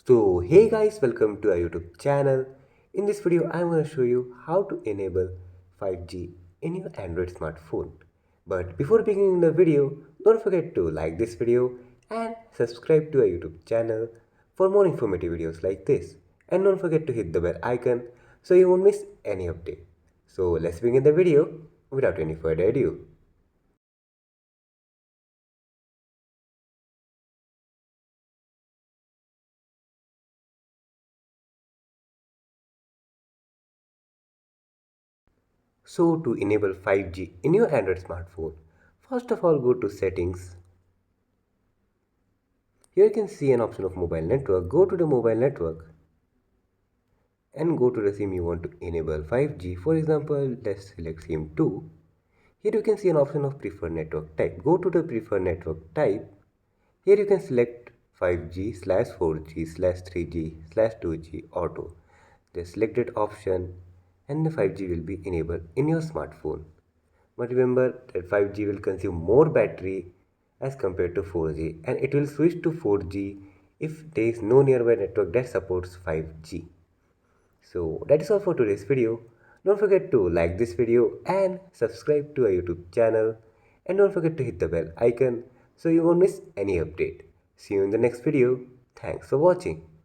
So hey guys, welcome to our YouTube channel. In this video I'm going to show you how to enable 5G in your Android smartphone. But before beginning the video, don't forget to like this video and subscribe to our YouTube channel for more informative videos like this. And don't forget to hit the bell icon so you won't miss any update. So let's begin the video without any further ado. So to enable 5G in your Android smartphone, first of all go to settings. Here you can see an option of mobile network. Go to the mobile network and go to the SIM you want to enable 5G. For example, let's select SIM 2. Here you can see an option of preferred network type. Go to the preferred network type. Here you can select 5G slash 4G slash 3G slash 2G auto. The selected option and the 5G will be enabled in your smartphone. But remember that 5G will consume more battery as compared to 4G, and it will switch to 4G if there is no nearby network that supports 5G. So that is all for today's video. Don't forget to like this video and subscribe to our YouTube channel, and don't forget to hit the bell icon so you won't miss any update. See you in the next video. Thanks for watching.